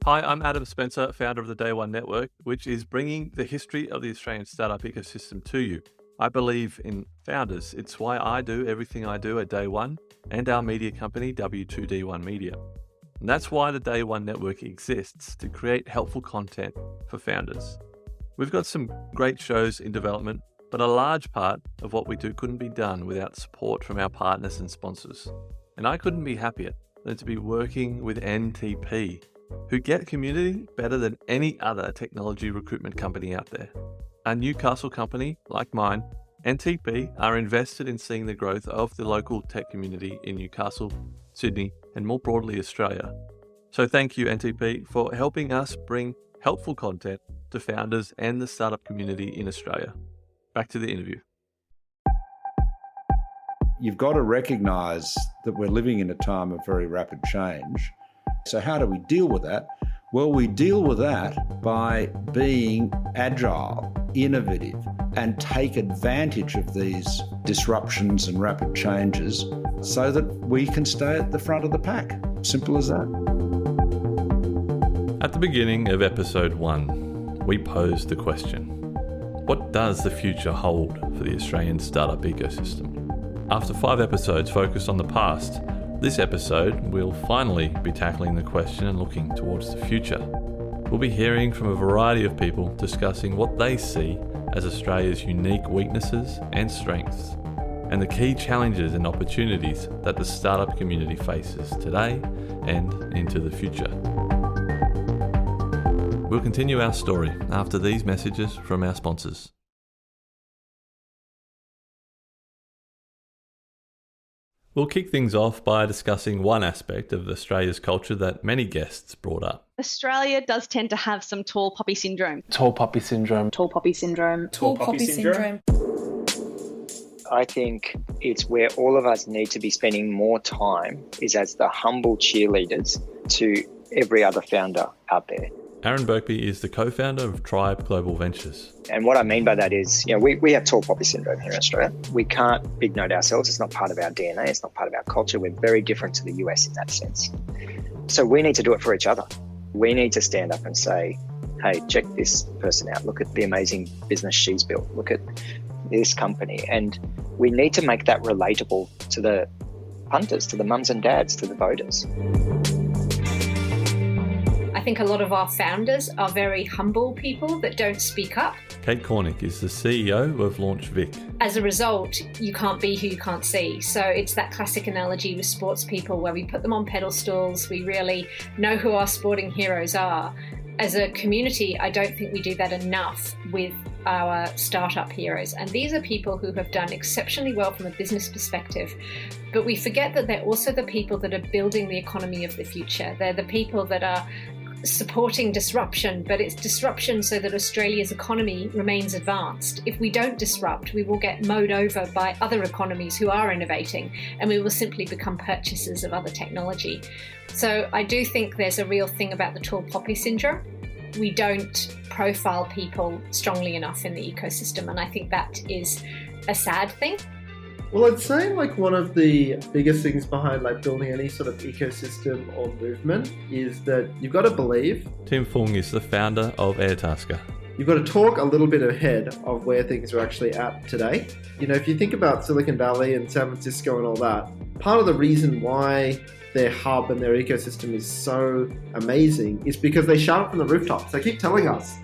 Hi, I'm Adam Spencer, founder of the Day One Network, which is bringing the history of the Australian startup ecosystem to you. I believe in founders. It's why I do everything I do at Day One and our media company, W2D1 Media. And that's why the Day One Network exists, to create helpful content for founders. We've got some great shows in development, but a large part of what we do couldn't be done without support from our partners and sponsors. And I couldn't be happier than to be working with NTP, who get community better than any other technology recruitment company out there. A Newcastle company like mine, NTP, are invested in seeing the growth of the local tech community in Newcastle, Sydney, and more broadly Australia. So thank you, NTP, for helping us bring helpful content to founders and the startup community in Australia. Back to the interview. You've got to recognise that we're living in a time of very rapid change. So how do we deal with that? Well, we deal with that by being agile, innovative, and take advantage of these disruptions and rapid changes so that we can stay at the front of the pack. Simple as that. At the beginning of episode 1, we posed the question: what does the future hold for the Australian startup ecosystem? After 5 episodes focused on the past, this episode will finally be tackling the question and looking towards the future. We'll be hearing from a variety of people discussing what they see as Australia's unique weaknesses and strengths, and the key challenges and opportunities that the startup community faces today and into the future. We'll continue our story after these messages from our sponsors. We'll kick things off by discussing one aspect of Australia's culture that many guests brought up. Australia does tend to have some tall poppy syndrome. Tall poppy syndrome. Tall poppy syndrome. Tall poppy syndrome. I think it's where all of us need to be spending more time is as the humble cheerleaders to every other founder out there. Aaron Birkby is the co-founder of Tribe Global Ventures. And what I mean by that is, we have tall poppy syndrome here in Australia. We can't big note ourselves. It's not part of our DNA. It's not part of our culture. We're very different to the US in that sense. So we need to do it for each other. We need to stand up and say, hey, check this person out. Look at the amazing business she's built. Look at this company. And we need to make that relatable to the punters, to the mums and dads, to the voters. I think a lot of our founders are very humble people that don't speak up. Kate Cornick is the CEO of Launch Vic. As a result, you can't be who you can't see. So it's that classic analogy with sports people where we put them on pedestals, we really know who our sporting heroes are. As a community, I don't think we do that enough with our startup heroes. And these are people who have done exceptionally well from a business perspective. But we forget that they're also the people that are building the economy of the future. They're the people that are supporting disruption, but it's disruption so that Australia's economy remains advanced. If we don't disrupt, we will get mowed over by other economies who are innovating, and we will simply become purchasers of other technology. So I do think there's a real thing about the tall poppy syndrome. We don't profile people strongly enough in the ecosystem, and I think that is a sad thing. Well, I'd say one of the biggest things behind building any sort of ecosystem or movement is that you've got to believe. Tim Fung is the founder of Airtasker. You've got to talk a little bit ahead of where things are actually at today. If you think about Silicon Valley and San Francisco and all that, part of the reason why their hub and their ecosystem is so amazing is because they shout it from the rooftops. They keep telling us,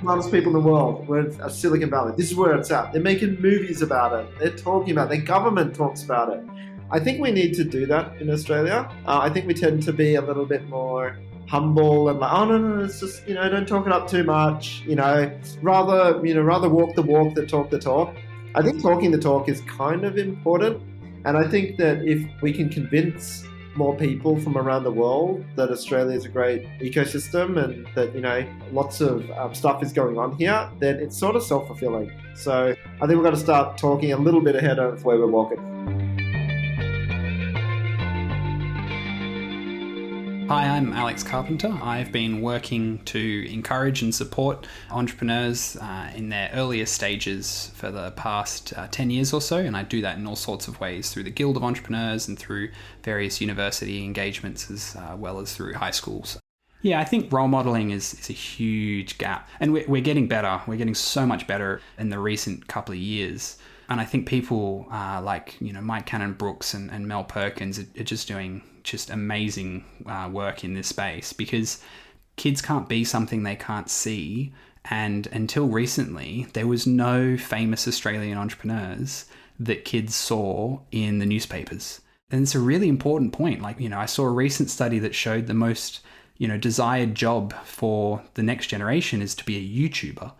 smartest people in the world, we're in Silicon Valley, this is where it's at. They're making movies about it. They're talking about it. Their government talks about it. I think we need to do that in Australia. I think we tend to be a little bit more humble and oh no, it's just, don't talk it up too much. Rather walk the walk than talk the talk. I think talking the talk is kind of important. And I think that if we can convince more people from around the world that Australia is a great ecosystem and that, lots of stuff is going on here, then it's sort of self-fulfilling. So I think we've got to start talking a little bit ahead of where we're walking. Hi, I'm Alex Carpenter. I've been working to encourage and support entrepreneurs in their earlier stages for the past 10 years or so, and I do that in all sorts of ways through the Guild of Entrepreneurs and through various university engagements as well as through high schools. Yeah, I think role modeling is a huge gap. And we're getting better. We're getting so much better in the recent couple of years. And I think people like, Mike Cannon-Brookes and Mel Perkins are just doing just amazing work in this space, because kids can't be something they can't see. And until recently, there was no famous Australian entrepreneurs that kids saw in the newspapers. And it's a really important point. Like, I saw a recent study that showed the most, desired job for the next generation is to be a YouTuber.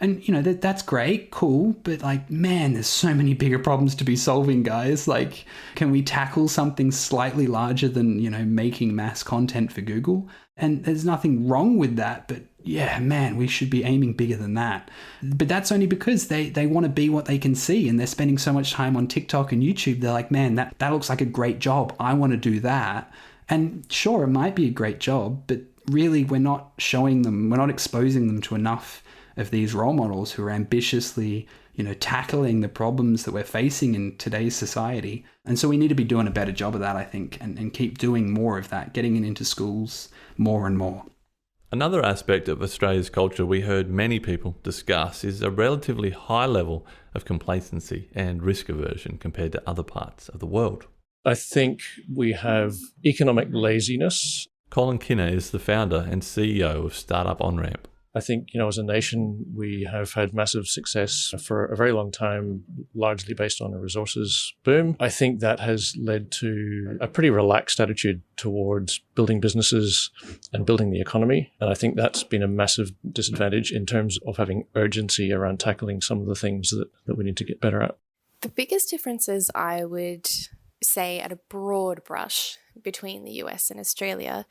And, that's great, cool, but like, man, there's so many bigger problems to be solving, guys. Like, can we tackle something slightly larger than, making mass content for Google? And there's nothing wrong with that, but yeah, man, we should be aiming bigger than that. But that's only because they want to be what they can see, and they're spending so much time on TikTok and YouTube. They're like, man, that looks like a great job. I want to do that. And sure, it might be a great job, but really we're not showing them, we're not exposing them to enough of these role models who are ambitiously, tackling the problems that we're facing in today's society. And so we need to be doing a better job of that, I think, and keep doing more of that, getting it into schools more and more. Another aspect of Australia's culture we heard many people discuss is a relatively high level of complacency and risk aversion compared to other parts of the world. I think we have economic laziness. Colin Kinner is the founder and CEO of Startup OnRamp. I think, as a nation, we have had massive success for a very long time, largely based on a resources boom. I think that has led to a pretty relaxed attitude towards building businesses and building the economy. And I think that's been a massive disadvantage in terms of having urgency around tackling some of the things that we need to get better at. The biggest differences, I would say at a broad brush, between the US and Australia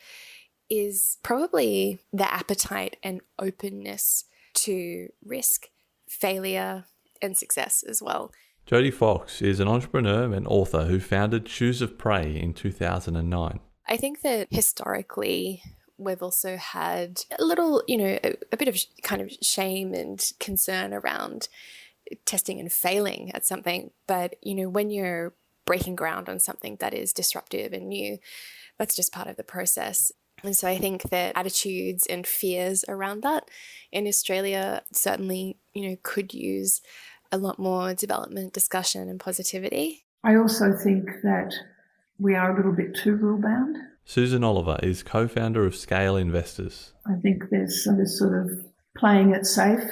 is probably the appetite and openness to risk, failure, and success as well. Jodie Fox is an entrepreneur and author who founded Shoes of Prey in 2009. I think that historically, we've also had a little, a bit of kind of shame and concern around testing and failing at something. But, when you're breaking ground on something that is disruptive and new, that's just part of the process. And so I think that attitudes and fears around that in Australia certainly, could use a lot more development, discussion and positivity. I also think that we are a little bit too rule-bound. Susan Oliver is co-founder of Scale Investors. I think there's this sort of playing it safe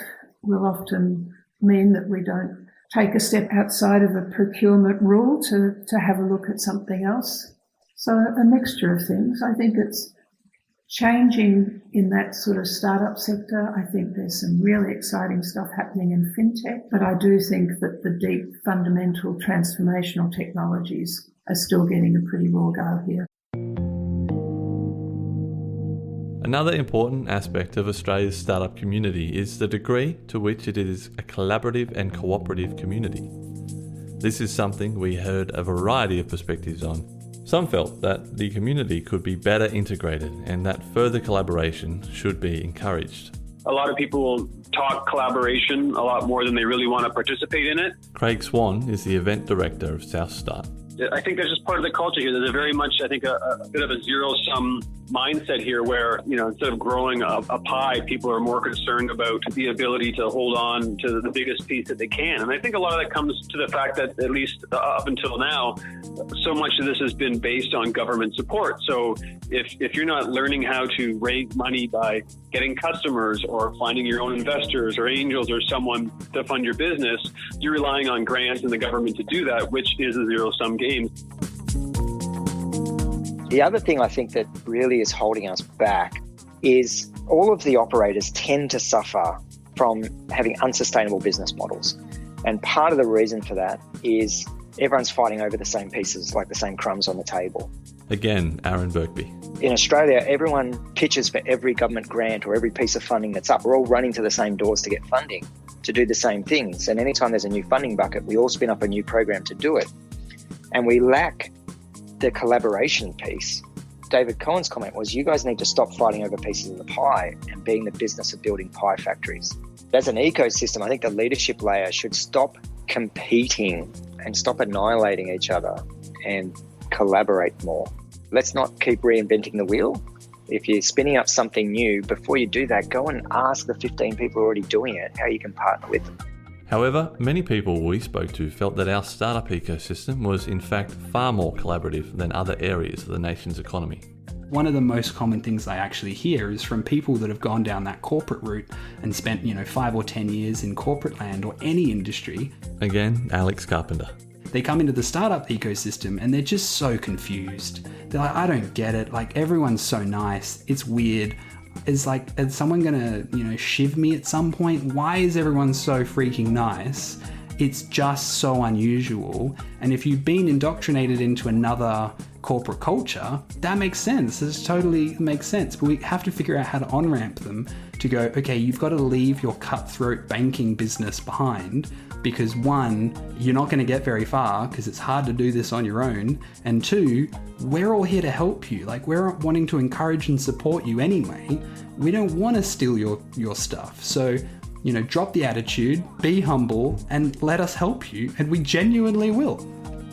will often mean that we don't take a step outside of a procurement rule to have a look at something else. So a mixture of things. I think it's changing in that sort of startup sector. I think there's some really exciting stuff happening in fintech, but I do think that the deep fundamental transformational technologies are still getting a pretty raw go here. Another important aspect of Australia's startup community is the degree to which it is a collaborative and cooperative community. This is something we heard a variety of perspectives on. Some felt that the community could be better integrated and that further collaboration should be encouraged. A lot of people talk collaboration a lot more than they really want to participate in it. Craig Swan is the event director of South Start. I think there's just part of the culture here. There's a very much, I think, a bit of a zero-sum mindset here where, instead of growing a pie, people are more concerned about the ability to hold on to the biggest piece that they can. And I think a lot of that comes to the fact that, at least up until now, so much of this has been based on government support. So if you're not learning how to raise money by getting customers or finding your own investors or angels or someone to fund your business, you're relying on grants and the government to do that, which is a zero-sum game. The other thing I think that really is holding us back is all of the operators tend to suffer from having unsustainable business models. And part of the reason for that is everyone's fighting over the same pieces, like the same crumbs on the table. Again, Aaron Birkby. In Australia, everyone pitches for every government grant or every piece of funding that's up. We're all running to the same doors to get funding, to do the same things. And anytime there's a new funding bucket, we all spin up a new program to do it. And we lack the collaboration piece. David Cohen's comment was, you guys need to stop fighting over pieces of the pie and be in the business of building pie factories. As an ecosystem, I think the leadership layer should stop competing and stop annihilating each other and collaborate more. Let's not keep reinventing the wheel. If you're spinning up something new, before you do that, go and ask the 15 people already doing it how you can partner with them. However, many people we spoke to felt that our startup ecosystem was in fact far more collaborative than other areas of the nation's economy. One of the most common things I actually hear is from people that have gone down that corporate route and spent, 5 or 10 years in corporate land or any industry. Again, Alex Carpenter. They come into the startup ecosystem and they're just so confused. They're like, I don't get it. Like, everyone's so nice. It's weird. Is someone gonna, shiv me at some point? Why is everyone so freaking nice? It's just so unusual. And if you've been indoctrinated into another corporate culture, that makes sense. This totally makes sense. But we have to figure out how to on-ramp them to go, okay, you've got to leave your cutthroat banking business behind, because one, you're not going to get very far because it's hard to do this on your own. And two, we're all here to help you. Like, we're wanting to encourage and support you anyway. We don't want to steal your stuff. So, drop the attitude, be humble, and let us help you. And we genuinely will.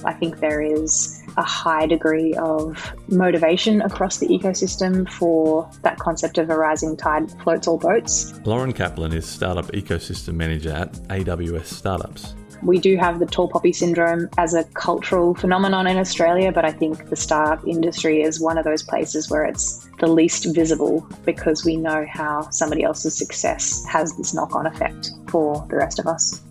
I think there is a high degree of motivation across the ecosystem for that concept of a rising tide floats all boats. Lauren Kaplan is Startup Ecosystem Manager at AWS Startups. We do have the tall poppy syndrome as a cultural phenomenon in Australia, but I think the startup industry is one of those places where it's the least visible, because we know how somebody else's success has this knock-on effect for the rest of us.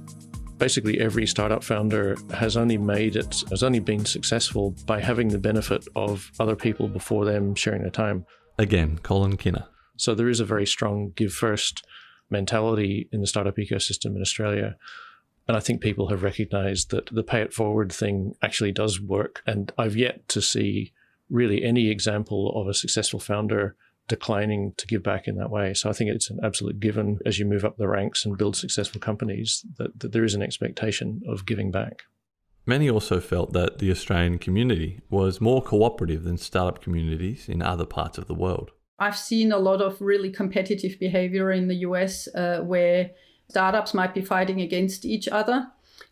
Basically, every startup founder has only been successful by having the benefit of other people before them sharing their time. Again, Colin Kinner. So there is a very strong give first mentality in the startup ecosystem in Australia. And I think people have recognized that the pay it forward thing actually does work. And I've yet to see really any example of a successful founder declining to give back in that way. So I think it's an absolute given as you move up the ranks and build successful companies that there is an expectation of giving back. Many also felt that the Australian community was more cooperative than startup communities in other parts of the world. I've seen a lot of really competitive behavior in the US where startups might be fighting against each other.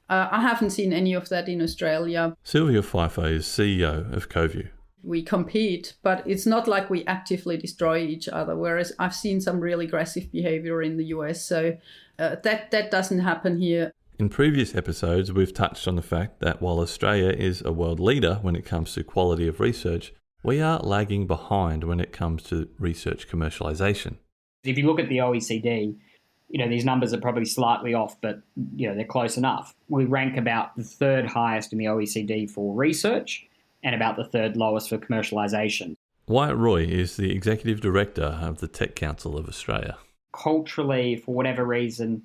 I haven't seen any of that in Australia. Sylvia Pfeiffer is CEO of CoView. We compete, but it's not like we actively destroy each other, whereas I've seen some really aggressive behavior in the US, so that doesn't happen here. In previous episodes, we've touched on the fact that while Australia is a world leader when it comes to quality of research, we are lagging behind when it comes to research commercialisation. If you look at the OECD, these numbers are probably slightly off, but they're close enough. We rank about the third highest in the OECD for research and about the third lowest for commercialisation. Wyatt Roy is the Executive Director of the Tech Council of Australia. Culturally, for whatever reason,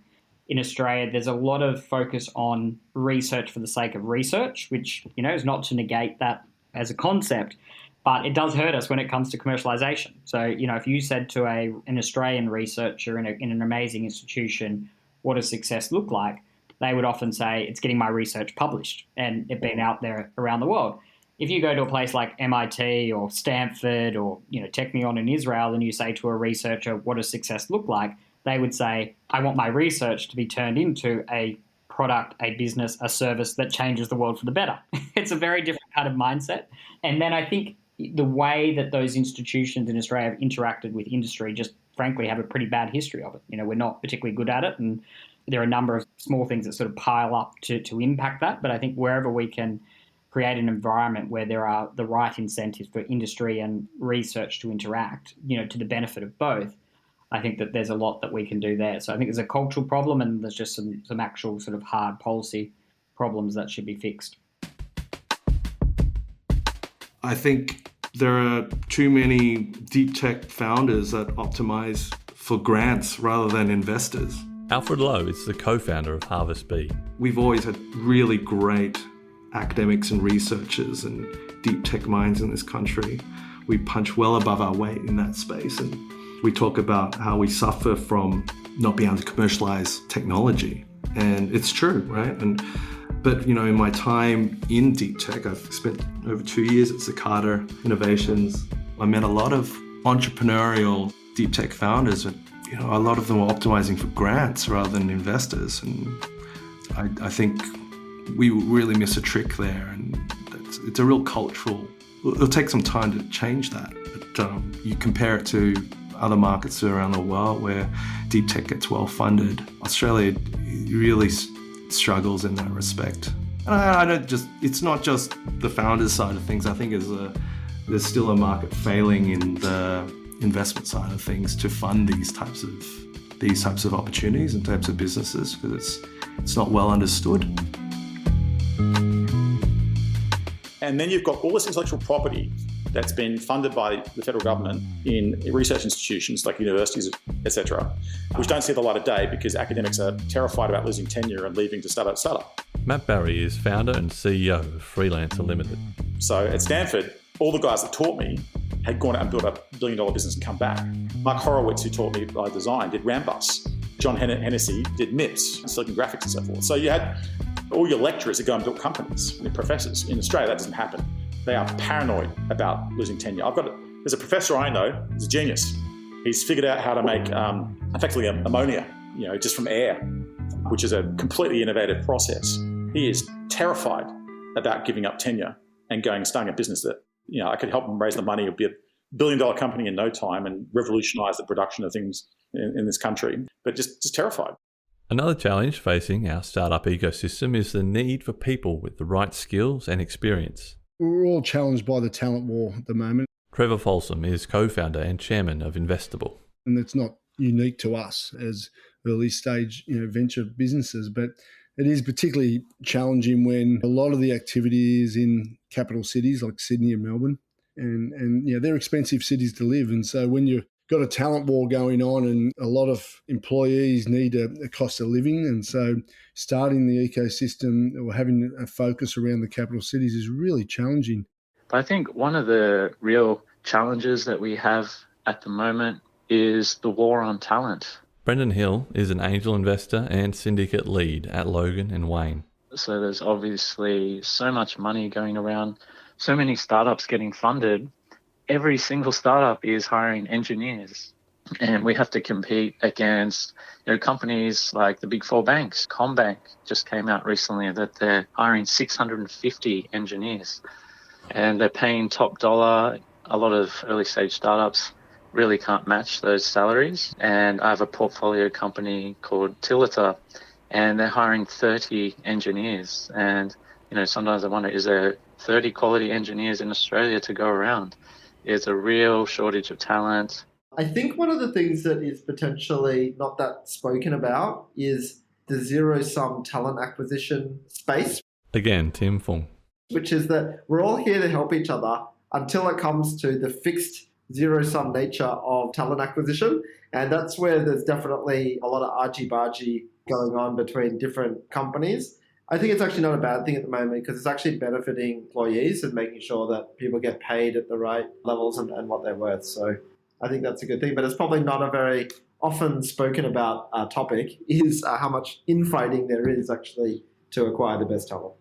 in Australia, there's a lot of focus on research for the sake of research, which, is not to negate that as a concept, but it does hurt us when it comes to commercialisation. So, if you said to an Australian researcher in an amazing institution, what does success look like? They would often say, it's getting my research published and it being out there around the world. If you go to a place like MIT or Stanford or, Technion in Israel, and you say to a researcher, what does success look like? They would say, I want my research to be turned into a product, a business, a service that changes the world for the better. It's a very different kind of mindset. And then I think the way that those institutions in Australia have interacted with industry just frankly have a pretty bad history of it. We're not particularly good at it, and there are a number of small things that sort of pile up to impact that. But I think wherever we can create an environment where there are the right incentives for industry and research to interact, to the benefit of both, I think that there's a lot that we can do there. So I think there's a cultural problem, and there's just some actual sort of hard policy problems that should be fixed. I think there are too many deep tech founders that optimize for grants rather than investors. Alfred Lowe is the co-founder of Harvest Bee. We've always had really great academics and researchers and deep tech minds in this country. We punch well above our weight in that space, and we talk about how we suffer from not being able to commercialize technology. And it's true, right? But in my time in deep tech, I've spent over 2 years at Cicada Innovations. I met a lot of entrepreneurial deep tech founders, and a lot of them were optimizing for grants rather than investors. And I think we really miss a trick there, and it's a real cultural it'll take some time to change that. But you compare it to other markets around the world where deep tech gets well funded. Australia really struggles in that respect. And it's not just the founders side of things. I think there's still a market failing in the investment side of things to fund these types of opportunities and types of businesses, because it's not well understood. And then you've got all this intellectual property that's been funded by the federal government in research institutions like universities, etc., which don't see the light of day because academics are terrified about losing tenure and leaving to start a startup. Matt Barry is founder and CEO of Freelancer Limited. So at Stanford, all the guys that taught me had gone out and built a $1 billion business and come back. Mark Horowitz, who taught me by design, did Rambus. John Hennessy did MIPS, Silicon Graphics and so forth. So you had all your lecturers that go and build companies, and professors. In Australia, that doesn't happen. They are paranoid about losing tenure. There's a professor I know, he's a genius. He's figured out how to make effectively ammonia, just from air, which is a completely innovative process. He is terrified about giving up tenure and going and starting a business that, I could help him raise the money. It would be $1 billion company in no time and revolutionize the production of things in this country, but just terrified. Another challenge facing our startup ecosystem is the need for people with the right skills and experience. We're all challenged by the talent war at the moment. Trevor Folsom is co-founder and chairman of Investable. And it's not unique to us as early stage venture businesses, but it is particularly challenging when a lot of the activity is in capital cities like Sydney and Melbourne. And they're expensive cities to live. And so when you've got a talent war going on and a lot of employees need a cost of living, and so starting the ecosystem or having a focus around the capital cities is really challenging. I think one of the real challenges that we have at the moment is the war on talent. Brendan Hill is an angel investor and syndicate lead at Logan and Wayne. So there's obviously so much money going around, so many startups getting funded. Every single startup is hiring engineers, and we have to compete against companies like the big four banks. CommBank just came out recently that they're hiring 650 engineers, and they're paying top dollar. A lot of early stage startups really can't match those salaries. And I have a portfolio company called Tilliter, and they're hiring 30 engineers. And sometimes I wonder, is there 30 quality engineers in Australia to go around? There's a real shortage of talent. I think one of the things that is potentially not that spoken about is the zero-sum talent acquisition space. Again, Tim Fung. Which is that we're all here to help each other until it comes to the fixed zero-sum nature of talent acquisition. And that's where there's definitely a lot of argy-bargy going on between different companies. I think it's actually not a bad thing at the moment because it's actually benefiting employees and making sure that people get paid at the right levels and what they're worth. So I think that's a good thing, but it's probably not a very often spoken about topic is how much infighting there is actually to acquire the best talent.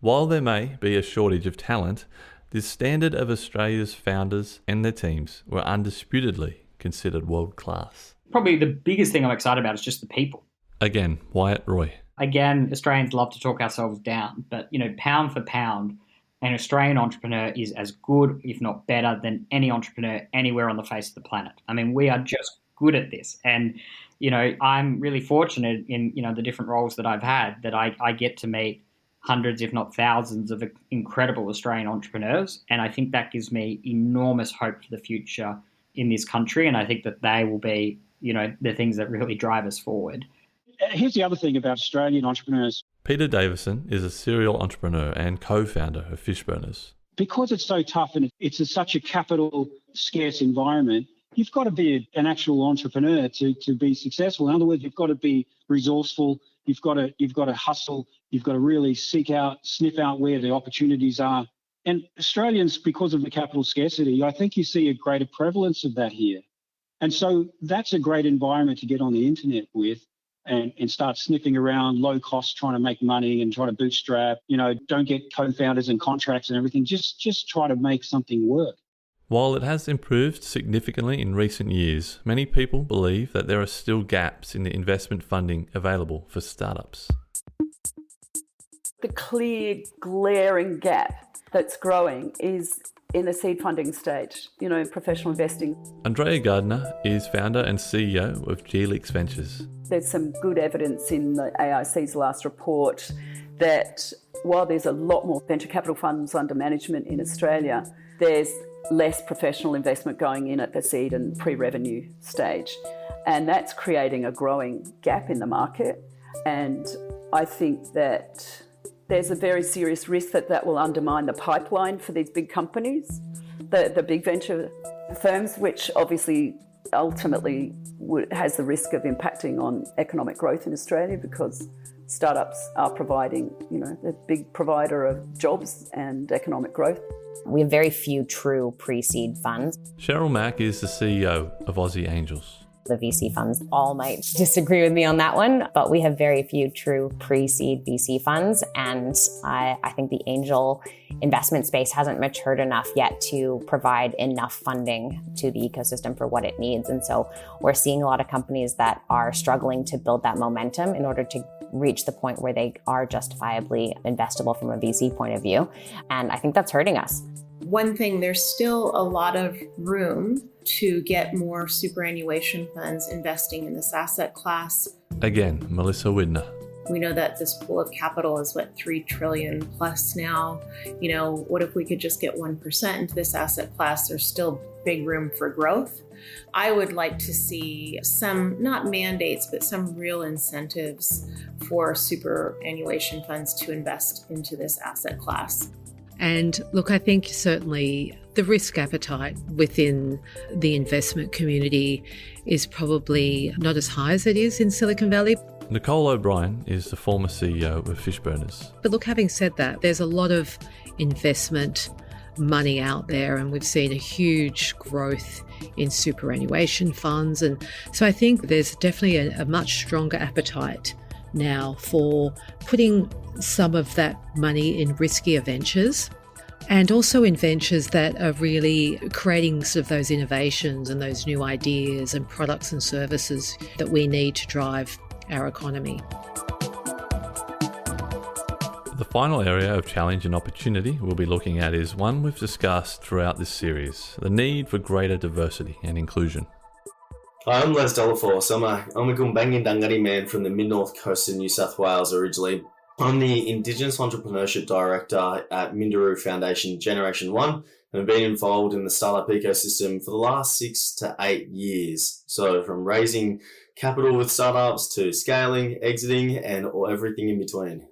While there may be a shortage of talent, the standard of Australia's founders and their teams were undisputedly considered world-class. Probably the biggest thing I'm excited about is just the people. Again, Wyatt Roy. Again, Australians love to talk ourselves down, but pound for pound, an Australian entrepreneur is as good, if not better, than any entrepreneur anywhere on the face of the planet. I mean, we are just good at this. And, I'm really fortunate in, the different roles that I've had that I get to meet hundreds, if not thousands, of incredible Australian entrepreneurs. And I think that gives me enormous hope for the future in this country. And I think that they will be, the things that really drive us forward. Here's the other thing about Australian entrepreneurs. Peter Davison is a serial entrepreneur and co-founder of Fishburners. Because it's so tough and it's such a capital scarce environment, you've got to be an actual entrepreneur to be successful. In other words, you've got to be resourceful. You've got to hustle. You've got to really sniff out where the opportunities are. And Australians, because of the capital scarcity, I think you see a greater prevalence of that here. And so that's a great environment to get on the internet with and start sniffing around low cost, trying to make money and trying to bootstrap. Don't get co-founders and contracts and everything. Just try to make something work. While it has improved significantly in recent years, many people believe that there are still gaps in the investment funding available for startups. The clear, glaring gap that's growing is in the seed funding stage, professional investing. Andrea Gardner is founder and CEO of Gelix Ventures. There's some good evidence in the AIC's last report that while there's a lot more venture capital funds under management in Australia, there's less professional investment going in at the seed and pre-revenue stage. And that's creating a growing gap in the market. And I think that there's a very serious risk that will undermine the pipeline for these big companies, the big venture firms, which obviously ultimately has the risk of impacting on economic growth in Australia, because startups are providing, the big provider of jobs and economic growth. We have very few true pre-seed funds. Cheryl Mack is the CEO of Aussie Angels. The VC funds all might disagree with me on that one, but we have very few true pre-seed VC funds. And I think the angel investment space hasn't matured enough yet to provide enough funding to the ecosystem for what it needs. And so we're seeing a lot of companies that are struggling to build that momentum in order to reach the point where they are justifiably investable from a VC point of view. And I think that's hurting us. One thing, there's still a lot of room to get more superannuation funds investing in this asset class. Again, Melissa Widner. We know that this pool of capital is, $3 trillion plus now. What if we could just get 1% into this asset class? There's still big room for growth. I would like to see some, not mandates, but some real incentives for superannuation funds to invest into this asset class. And look, I think certainly the risk appetite within the investment community is probably not as high as it is in Silicon Valley. Nicole O'Brien is the former CEO of Fishburners. But look, having said that, there's a lot of investment money out there, and we've seen a huge growth in superannuation funds. And so I think there's definitely a much stronger appetite now for putting some of that money in riskier ventures, and also in ventures that are really creating sort of those innovations and those new ideas and products and services that we need to drive our economy. The final area of challenge and opportunity we'll be looking at is one we've discussed throughout this series: the need for greater diversity and inclusion. Hi, I'm Les Delaforce. I'm a Gumbaynggirr Dangari man from the mid-north coast of New South Wales originally. I'm the Indigenous Entrepreneurship Director at Minderoo Foundation Generation 1, and I've been involved in the startup ecosystem for the last 6 to 8 years. So from raising capital with startups to scaling, exiting, and everything in between.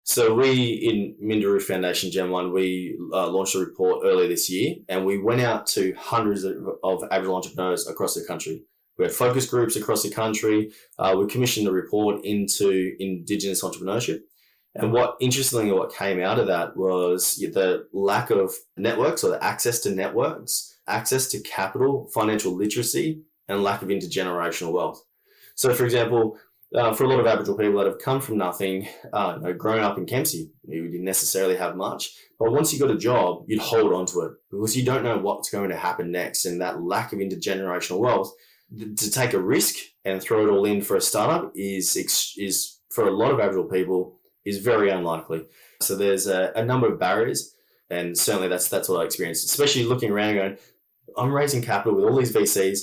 So we in Minderoo Foundation Gen 1, we launched a report earlier this year, and we went out to hundreds of Aboriginal entrepreneurs across the country. We had focus groups across the country. We commissioned a report into Indigenous entrepreneurship. And what came out of that was the lack of networks, or the access to networks, access to capital, financial literacy, and lack of intergenerational wealth. So, for example, for a lot of Aboriginal people that have come from nothing, growing up in Kempsey, you didn't necessarily have much. But once you got a job, you'd hold on to it because you don't know what's going to happen next. And that lack of intergenerational wealth, to take a risk and throw it all in for a startup is for a lot of Aboriginal people, is very unlikely. So there's a number of barriers, and certainly that's what I experienced, especially looking around going, I'm raising capital with all these VCs.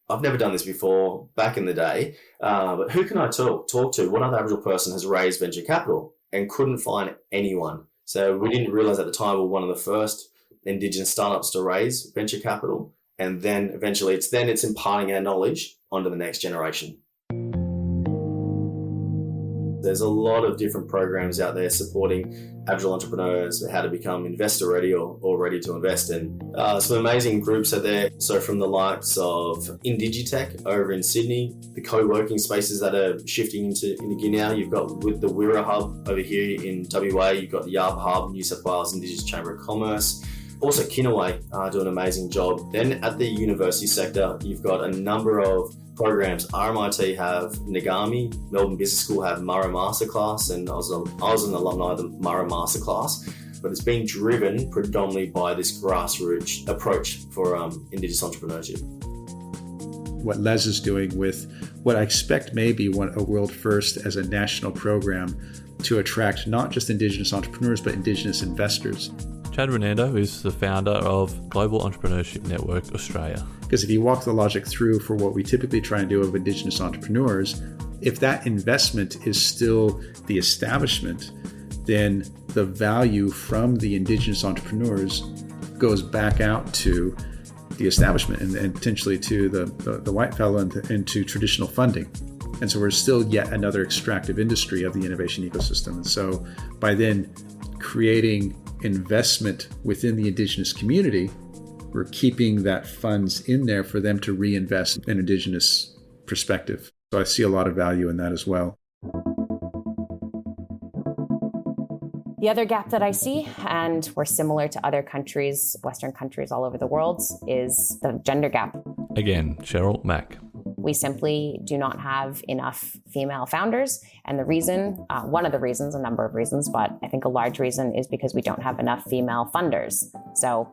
I've never done this before back in the day, but who can I talk to? What other Aboriginal person has raised venture capital? And couldn't find anyone. So we didn't realise at the time we were one of the first Indigenous startups to raise venture capital, and then eventually it's imparting our knowledge onto the next generation. There's a lot of different programs out there supporting Aboriginal entrepreneurs, how to become investor ready or ready to invest in. Some amazing groups are there. So from the likes of Indigitech over in Sydney, the co-working spaces that are shifting into Guinea. You've got with the Wira Hub over here in WA, you've got the Yarb Hub, New South Wales Indigenous Chamber of Commerce. Also Kinaway do an amazing job. Then at the university sector, you've got a number of programs. RMIT have Ngami, Melbourne Business School have Murray Masterclass, and I was an alumni of the Murray Masterclass, but it's been driven predominantly by this grassroots approach for Indigenous entrepreneurship. What Les is doing with what I expect may be a world first as a national program to attract not just Indigenous entrepreneurs, but Indigenous investors. Chad Renando is the founder of Global Entrepreneurship Network Australia. Because if you walk the logic through for what we typically try and do with Indigenous entrepreneurs, if that investment is still the establishment, then the value from the Indigenous entrepreneurs goes back out to the establishment and potentially to the white fellow and to traditional funding. And so we're still yet another extractive industry of the innovation ecosystem. And so by then creating investment within the Indigenous community, we're keeping that funds in there for them to reinvest in Indigenous perspective. So I see a lot of value in that as well. The other gap that I see, and we're similar to other countries, Western countries all over the world, is the gender gap. Again, Cheryl Mack. We simply do not have enough female founders. And the reason, one of the reasons, a number of reasons, but I think a large reason is because we don't have enough female funders. So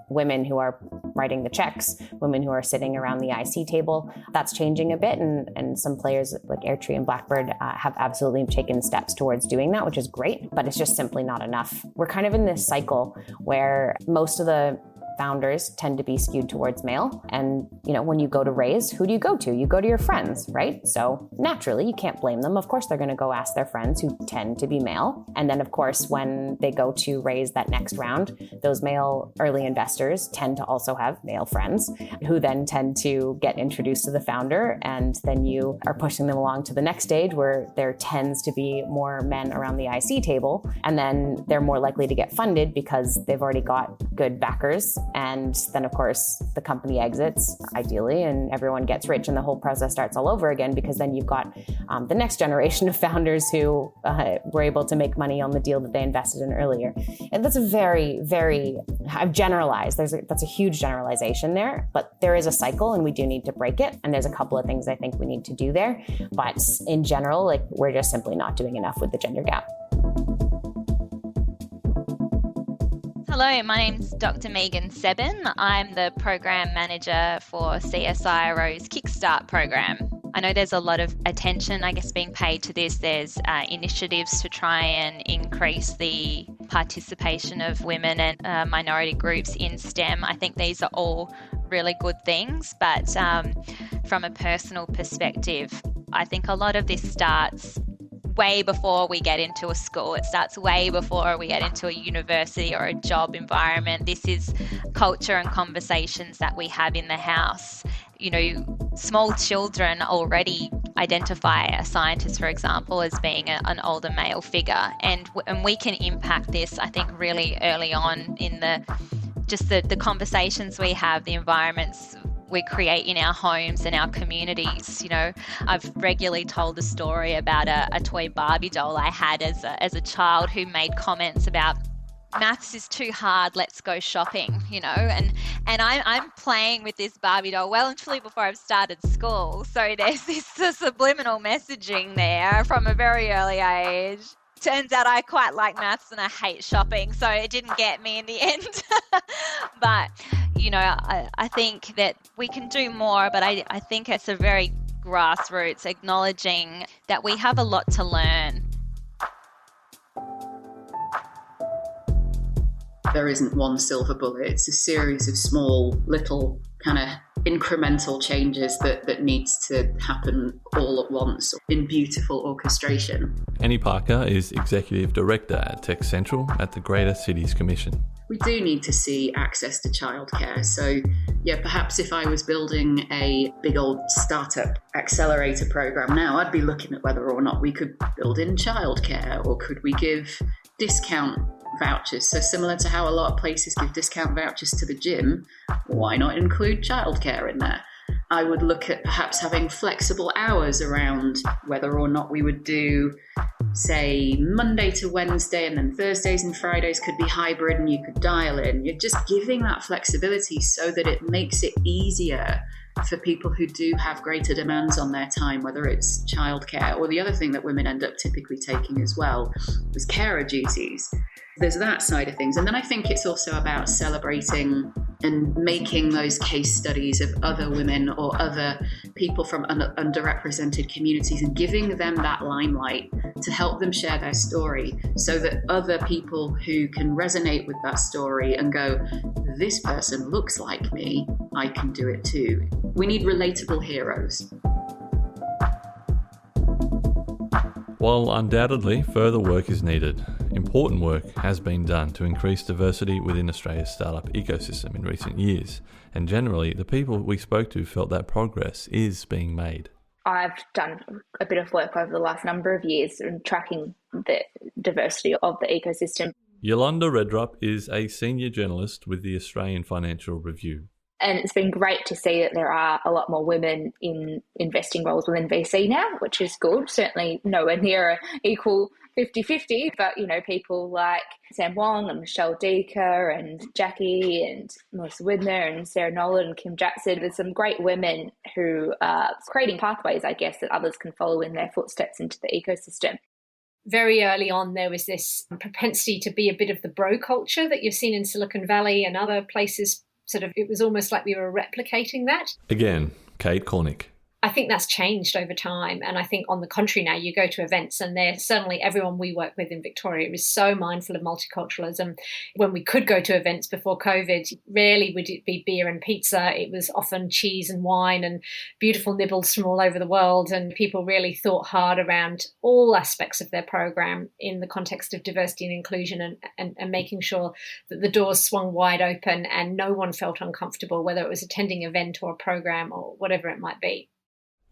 women who are writing the checks, women who are sitting around the IC table, that's changing a bit. And some players like Airtree and Blackbird have absolutely taken steps towards doing that, which is great, but it's just simply not enough. We're kind of in this cycle where most of the founders tend to be skewed towards male. And, you know, when you go to raise, who do you go to? You go to your friends, right? So naturally, you can't blame them. Of course, they're going to go ask their friends who tend to be male. And then, of course, when they go to raise that next round, those male early investors tend to also have male friends who then tend to get introduced to the founder. And then you are pushing them along to the next stage where there tends to be more men around the IC table. And then they're more likely to get funded because they've already got good backers. And then, of course, the company exits, ideally, and everyone gets rich and the whole process starts all over again, because then you've got the next generation of founders who were able to make money on the deal that they invested in earlier. And that's a very, very, I've generalized. That's a huge generalization there, but there is a cycle and we do need to break it. And there's a couple of things I think we need to do there. But in general, like, we're just simply not doing enough with the gender gap. Hello, my name's Dr. Megan Sebin. I'm the Program Manager for CSIRO's Kickstart program. I know there's a lot of attention, I guess, being paid to this. There's initiatives to try and increase the participation of women and minority groups in STEM. I think these are all really good things, but from a personal perspective, I think a lot of this starts way before we get into a school. It starts way before we get into a university or a job environment. This is culture and conversations that we have in the house. You know, small children already identify a scientist, for example, as being an older male figure. And we can impact this, I think, really early on in the conversations we have, the environments we create in our homes and our communities. You know, I've regularly told the story about a toy Barbie doll I had as a child who made comments about, maths is too hard, let's go shopping, you know, and I'm playing with this Barbie doll well and truly before I've started school. So there's this subliminal messaging there from a very early age. Turns out I quite like maths and I hate shopping, so it didn't get me in the end. But, you know, I think that we can do more, but I think it's a very grassroots, acknowledging that we have a lot to learn. There isn't one silver bullet. It's a series of small, little, kind of incremental changes that needs to happen all at once in beautiful orchestration. Annie Parker is Executive Director at Tech Central at the Greater Cities Commission. We do need to see access to childcare. So, yeah, perhaps if I was building a big old startup accelerator program now, I'd be looking at whether or not we could build in childcare, or could we give discount vouchers. So similar to how a lot of places give discount vouchers to the gym, why not include childcare in there? I would look at perhaps having flexible hours around whether or not we would do, say, Monday to Wednesday, and then Thursdays and Fridays could be hybrid and you could dial in. You're just giving that flexibility so that it makes it easier for people who do have greater demands on their time, whether it's childcare or the other thing that women end up typically taking as well is carer duties. There's that side of things. And then I think it's also about celebrating and making those case studies of other women or other people from underrepresented communities and giving them that limelight to help them share their story so that other people who can resonate with that story and go, this person looks like me, I can do it too. We need relatable heroes. While undoubtedly further work is needed, important work has been done to increase diversity within Australia's startup ecosystem in recent years, and generally the people we spoke to felt that progress is being made. I've done a bit of work over the last number of years in tracking the diversity of the ecosystem. Yolanda Redrup is a senior journalist with the Australian Financial Review. And it's been great to see that there are a lot more women in investing roles within VC now, which is good. Certainly nowhere near an equal 50-50, but, you know, people like Sam Wong and Michelle Deaker and Jackie and Melissa Widner and Sarah Nolan and Kim Jackson. There's some great women who are creating pathways, I guess, that others can follow in their footsteps into the ecosystem. Very early on, there was this propensity to be a bit of the bro culture that you've seen in Silicon Valley and other places. It was almost like we were replicating that. Again, Kate Cornick. I think that's changed over time. And I think on the contrary now, you go to events and certainly everyone we work with in Victoria is so mindful of multiculturalism. When we could go to events before COVID, rarely would it be beer and pizza. It was often cheese and wine and beautiful nibbles from all over the world. And people really thought hard around all aspects of their program in the context of diversity and inclusion and making sure that the doors swung wide open and no one felt uncomfortable, whether it was attending an event or a program or whatever it might be.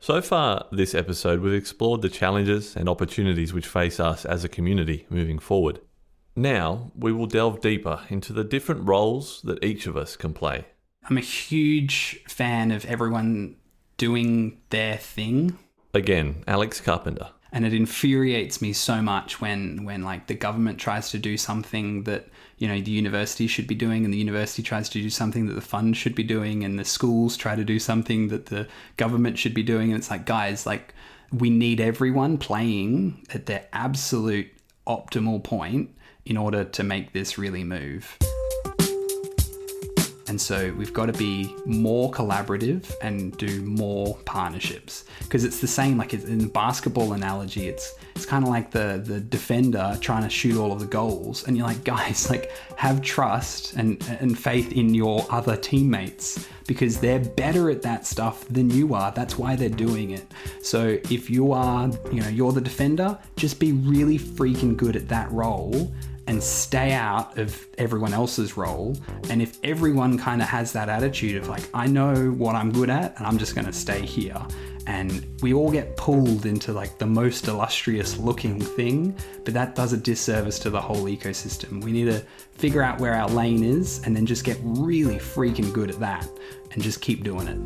So far this episode, we've explored the challenges and opportunities which face us as a community moving forward. Now, we will delve deeper into the different roles that each of us can play. I'm a huge fan of everyone doing their thing. Again, Alex Carpenter. And it infuriates me so much when like the government tries to do something that, you know, the university should be doing, and the university tries to do something that the fund should be doing, and the schools try to do something that the government should be doing. And it's like, guys, like, we need everyone playing at their absolute optimal point in order to make this really move. And so we've got to be more collaborative and do more partnerships, because it's the same, like in the basketball analogy, it's kind of like the defender trying to shoot all of the goals. And you're like, guys, like, have trust and faith in your other teammates, because they're better at that stuff than you are. That's why they're doing it. So if you are, you know, you're the defender, just be really freaking good at that role and stay out of everyone else's role. And if everyone kind of has that attitude of like, I know what I'm good at and I'm just going to stay here, and we all get pulled into like the most illustrious looking thing, but that does a disservice to the whole ecosystem. We need to figure out where our lane is and then just get really freaking good at that and just keep doing it.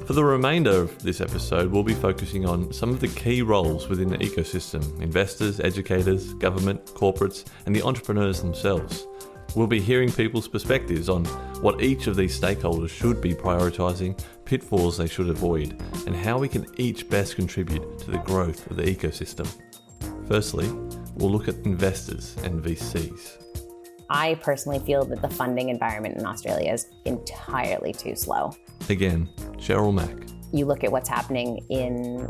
For the remainder of this episode, we'll be focusing on some of the key roles within the ecosystem: investors, educators, government, corporates, and the entrepreneurs themselves. We'll be hearing people's perspectives on what each of these stakeholders should be prioritising, pitfalls they should avoid, and how we can each best contribute to the growth of the ecosystem. Firstly, we'll look at investors and VCs. I personally feel that the funding environment in Australia is entirely too slow. Again, Cheryl Mack. You look at what's happening in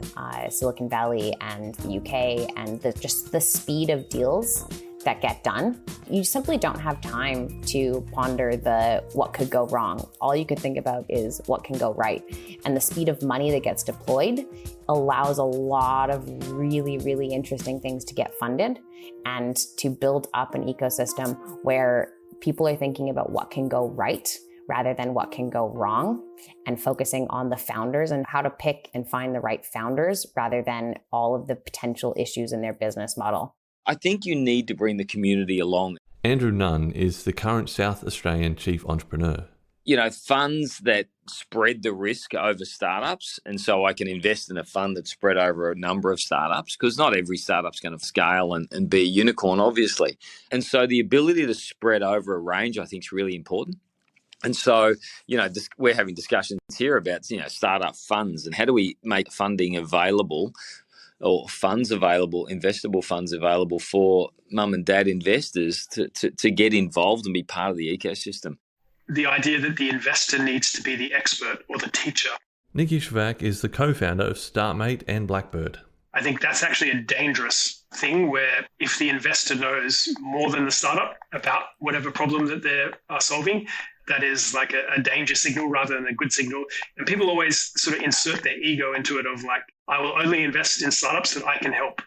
Silicon Valley and the UK and just the speed of deals that get done. You simply don't have time to ponder what could go wrong. All you could think about is what can go right. And the speed of money that gets deployed allows a lot of really, really interesting things to get funded and to build up an ecosystem where people are thinking about what can go right rather than what can go wrong, and focusing on the founders and how to pick and find the right founders rather than all of the potential issues in their business model. I think you need to bring the community along. Andrew Nunn is the current South Australian Chief Entrepreneur. You know, funds that spread the risk over startups, and so I can invest in a fund that's spread over a number of startups, because not every startup's going to scale and be a unicorn, obviously. And so the ability to spread over a range, I think, is really important. And so, you know, we're having discussions here about, you know, startup funds and how do we make funding available or funds available, investable funds available for mum and dad investors to get involved and be part of the ecosystem. The idea that the investor needs to be the expert or the teacher. Nikki Shvak is the co-founder of StartMate and Blackbird. I think that's actually a dangerous thing where if the investor knows more than the startup about whatever problem that they are solving, that is like a danger signal rather than a good signal. And people always sort of insert their ego into it of like, I will only invest in startups that I can help.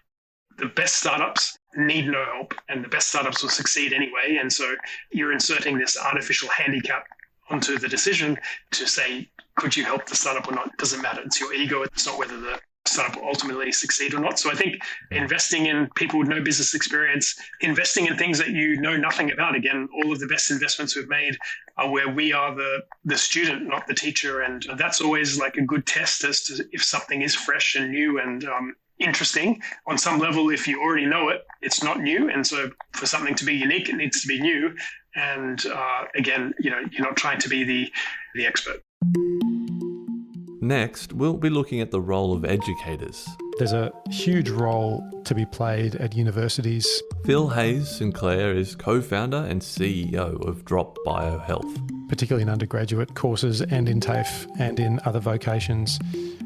The best startups need no help, and the best startups will succeed anyway. And so you're inserting this artificial handicap onto the decision to say, could you help the startup or not? It doesn't matter. It's your ego. It's not whether the startup will ultimately succeed or not. So I think investing in people with no business experience, investing in things that you know nothing about, again, all of the best investments we've made are where we are the student, not the teacher. And that's always like a good test as to if something is fresh and new and interesting. On some level, if you already know it, it's not new. And so for something to be unique, it needs to be new. And again, you're not trying to be the expert. Next, we'll be looking at the role of educators. There's a huge role to be played at universities. Phil Hayes Sinclair is co-founder and CEO of Drop BioHealth. Particularly in undergraduate courses and in TAFE and in other vocations,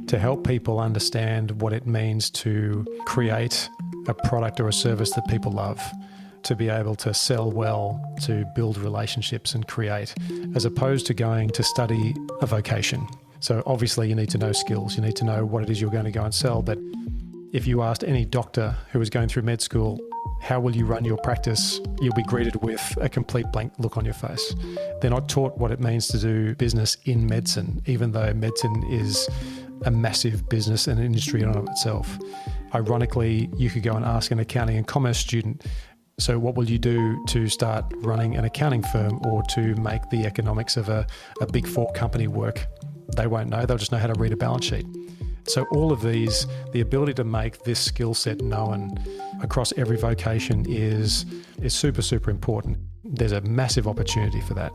to help people understand what it means to create a product or a service that people love, to be able to sell well, to build relationships and create, as opposed to going to study a vocation. So obviously you need to know skills, you need to know what it is you're going to go and sell. But if you asked any doctor who was going through med school, how will you run your practice? You'll be greeted with a complete blank look on your face. They're not taught what it means to do business in medicine, even though medicine is a massive business and industry in and of itself. Ironically, you could go and ask an accounting and commerce student, so what will you do to start running an accounting firm or to make the economics of a big four company work? They won't know, they'll just know how to read a balance sheet. So all of these, the ability to make this skill set known across every vocation is super, super important. There's a massive opportunity for that.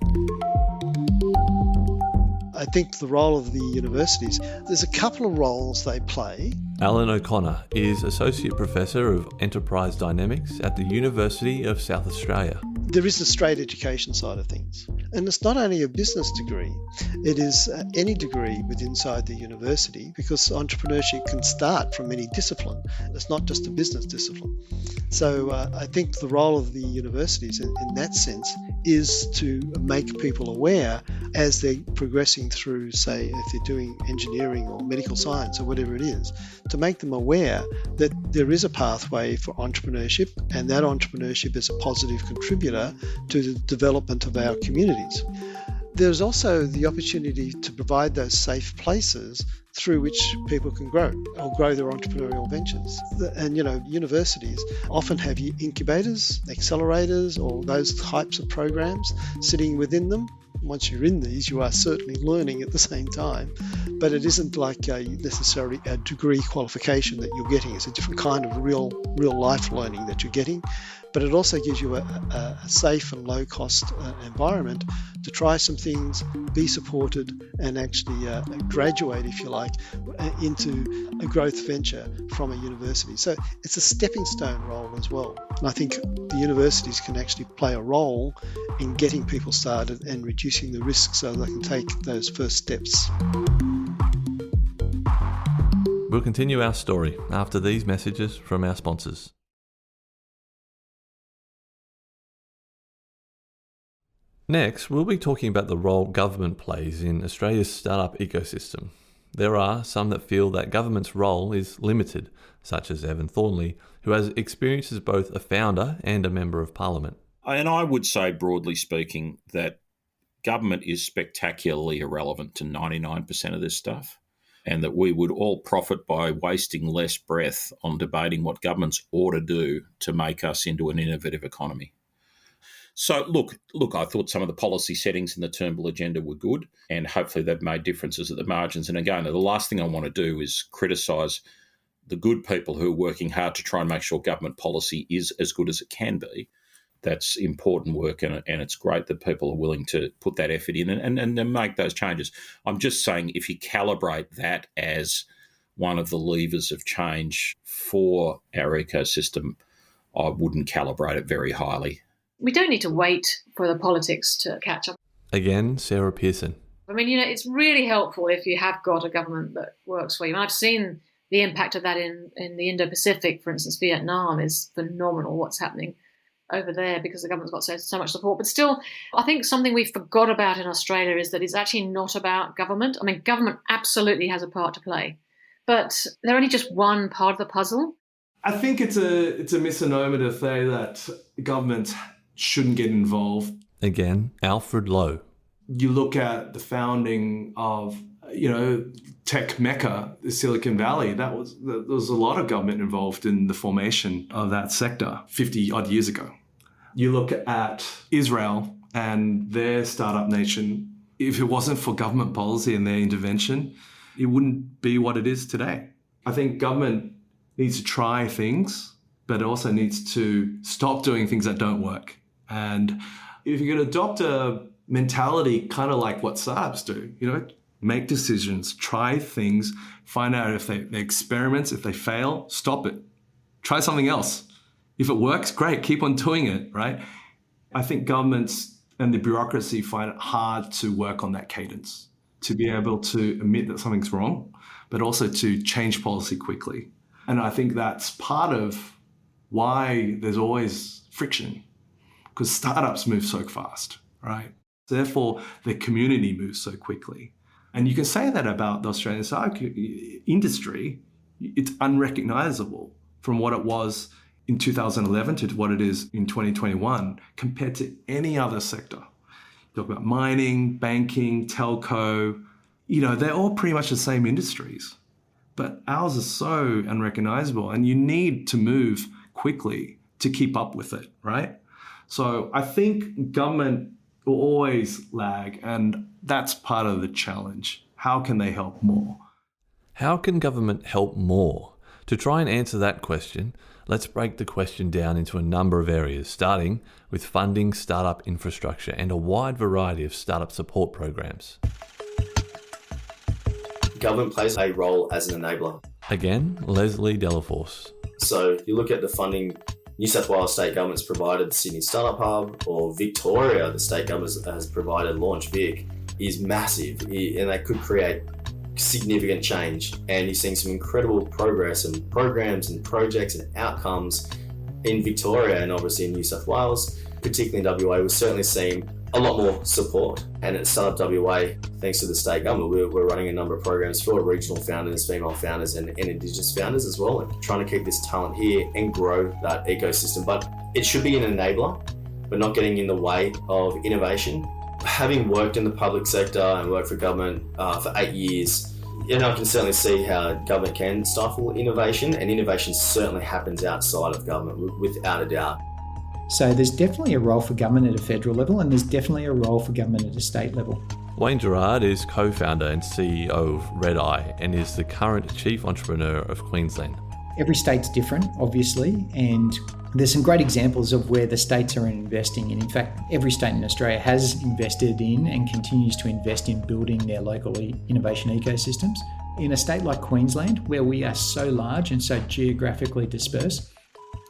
I think the role of the universities, there's a couple of roles they play. Alan O'Connor is Associate Professor of Enterprise Dynamics at the University of South Australia. There is the straight education side of things. And it's not only a business degree, it is any degree within inside the university, because entrepreneurship can start from any discipline. It's not just a business discipline. So I think the role of the universities in that sense is to make people aware as they're progressing through, say, if they're doing engineering or medical science or whatever it is, to make them aware that there is a pathway for entrepreneurship, and that entrepreneurship is a positive contributor to the development of our communities. There's also the opportunity to provide those safe places through which people can grow their entrepreneurial ventures. And, universities often have incubators, accelerators, or those types of programs sitting within them. Once you're in these, you are certainly learning at the same time, but it isn't like necessarily a degree qualification that you're getting. It's a different kind of real life learning that you're getting, but it also gives you a safe and low cost environment to try some things, be supported, and actually graduate, if you like, into a growth venture from a university. So it's a stepping stone role as well. And I think the universities can actually play a role in getting people started and reducing the risk so they can take those first steps. We'll continue our story after these messages from our sponsors. Next, we'll be talking about the role government plays in Australia's startup ecosystem. There are some that feel that government's role is limited, such as Evan Thornley, who has experience as both a founder and a member of parliament. And I would say, broadly speaking, that government is spectacularly irrelevant to 99% of this stuff, and that we would all profit by wasting less breath on debating what governments ought to do to make us into an innovative economy. So, look, I thought some of the policy settings in the Turnbull agenda were good, and hopefully they've made differences at the margins. And again, the last thing I want to do is criticise the good people who are working hard to try and make sure government policy is as good as it can be. That's important work, and it's great that people are willing to put that effort in and make those changes. I'm just saying, if you calibrate that as one of the levers of change for our ecosystem, I wouldn't calibrate it very highly. We don't need to wait for the politics to catch up. Again, Sarah Pearson. I mean, it's really helpful if you have got a government that works for you. And I've seen the impact of that in the Indo-Pacific, for instance. Vietnam is phenomenal what's happening over there because the government's got so much support. But still, I think something we forgot about in Australia is that it's actually not about government. I mean, government absolutely has a part to play, but they're only just one part of the puzzle. I think it's a misnomer to say that government shouldn't get involved. Again, Alfred Lowe. You look at the founding of, tech mecca, the Silicon Valley, there was a lot of government involved in the formation of that sector 50 odd years ago. You look at Israel and their startup nation, if it wasn't for government policy and their intervention, it wouldn't be what it is today. I think government needs to try things, but it also needs to stop doing things that don't work. And if you can adopt a mentality kind of like what startups do, make decisions, try things, find out if they experiments, if they fail, stop it. Try something else. If it works, great, keep on doing it, right? I think governments and the bureaucracy find it hard to work on that cadence, to be able to admit that something's wrong, but also to change policy quickly. And I think that's part of why there's always friction, because startups move so fast, right? Therefore, the community moves so quickly. And you can say that about the Australian startup industry. It's unrecognisable from what it was in 2011 to what it is in 2021 compared to any other sector. Talk about mining, banking, telco, they're all pretty much the same industries. But ours is so unrecognisable, and you need to move quickly to keep up with it, right? So I think government will always lag, and that's part of the challenge. How can they help more? How can government help more? To try and answer that question, let's break the question down into a number of areas, starting with funding startup infrastructure and a wide variety of startup support programs. Government plays a role as an enabler. Again, Leslie Delaforce. So you look at the funding New South Wales State Government's provided the Sydney Startup Hub, or Victoria, the state government has provided Launch Vic, is massive, and they could create significant change. And you're seeing some incredible progress and programs and projects and outcomes in Victoria and obviously in New South Wales, particularly in WA. We're certainly seeing a lot more support. And at Startup WA, thanks to the state government, we're running a number of programs for regional founders, female founders, and Indigenous founders as well, and trying to keep this talent here and grow that ecosystem. But it should be an enabler, but not getting in the way of innovation. Having worked in the public sector and worked for government for 8 years, I can certainly see how government can stifle innovation, and innovation certainly happens outside of government, without a doubt. So there's definitely a role for government at a federal level, and there's definitely a role for government at a state level. Wayne Gerard is co-founder and CEO of Redeye and is the current Chief Entrepreneur of Queensland. Every state's different, obviously, and there's some great examples of where the states are investing in. In fact, every state in Australia has invested in and continues to invest in building their local innovation ecosystems. In a state like Queensland, where we are so large and so geographically dispersed,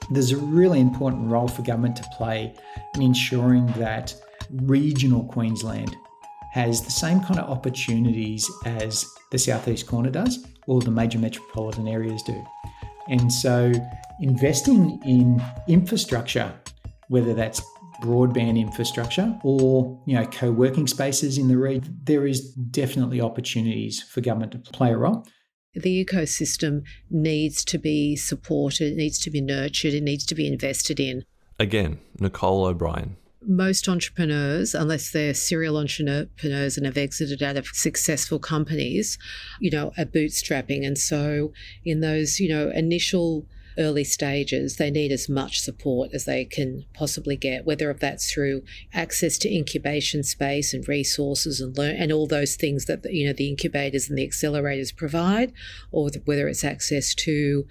there's a really important role for government to play in ensuring that regional Queensland has the same kind of opportunities as the southeast corner does, or the major metropolitan areas do. And so investing in infrastructure, whether that's broadband infrastructure or co-working spaces in the region, there is definitely opportunities for government to play a role. The ecosystem needs to be supported, it needs to be nurtured, it needs to be invested in. Again, Nicole O'Brien. Most entrepreneurs, unless they're serial entrepreneurs and have exited out of successful companies, are bootstrapping. And so in those, initial early stages, they need as much support as they can possibly get, whether that's through access to incubation space and resources and all those things that the incubators and the accelerators provide, or whether it's access to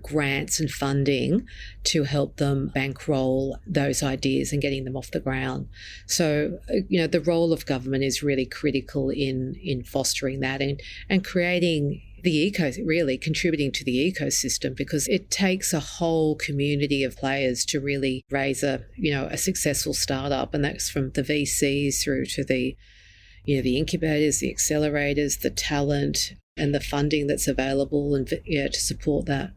grants and funding to help them bankroll those ideas and getting them off the ground. So the role of government is really critical in fostering that and creating really contributing to the ecosystem, because it takes a whole community of players to really raise a successful startup. And that's from the VCs through to the incubators, the accelerators, the talent, and the funding that's available and to support that.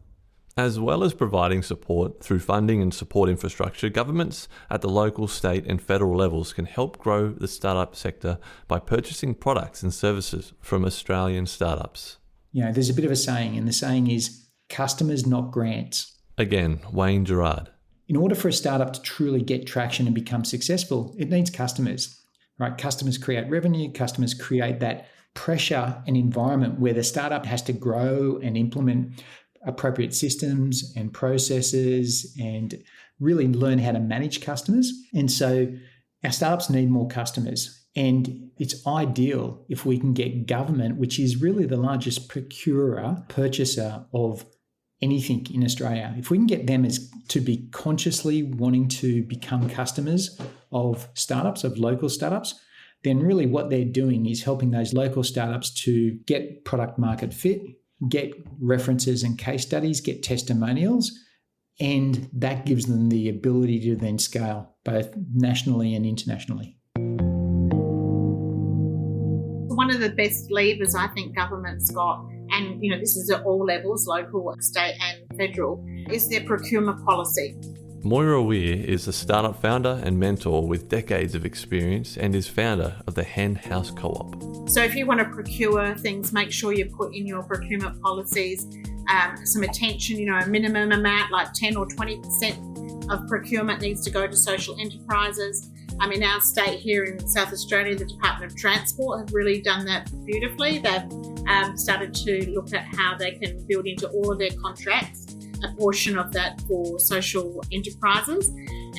As well as providing support through funding and support infrastructure, governments at the local, state and federal levels can help grow the startup sector by purchasing products and services from Australian startups. There's a bit of a saying, and the saying is customers, not grants. Again, Wayne Gerard. In order for a startup to truly get traction and become successful, it needs customers, right? Customers create revenue, customers create that pressure and environment where the startup has to grow and implement appropriate systems and processes and really learn how to manage customers. And so our startups need more customers. And it's ideal if we can get government, which is really the largest purchaser of anything in Australia, if we can get them to be consciously wanting to become customers of startups, of local startups, then really what they're doing is helping those local startups to get product market fit, get references and case studies, get testimonials, and that gives them the ability to then scale both nationally and internationally. One of the best levers I think government's got, and this is at all levels, local, state and federal, is their procurement policy. Moira Weir is a startup founder and mentor with decades of experience and is founder of the Hen House Co-op. So if you want to procure things, make sure you put in your procurement policies some attention, a minimum amount like 10 or 20% of procurement needs to go to social enterprises. In our state here in South Australia, the Department of Transport have really done that beautifully. They've started to look at how they can build into all of their contracts a portion of that for social enterprises,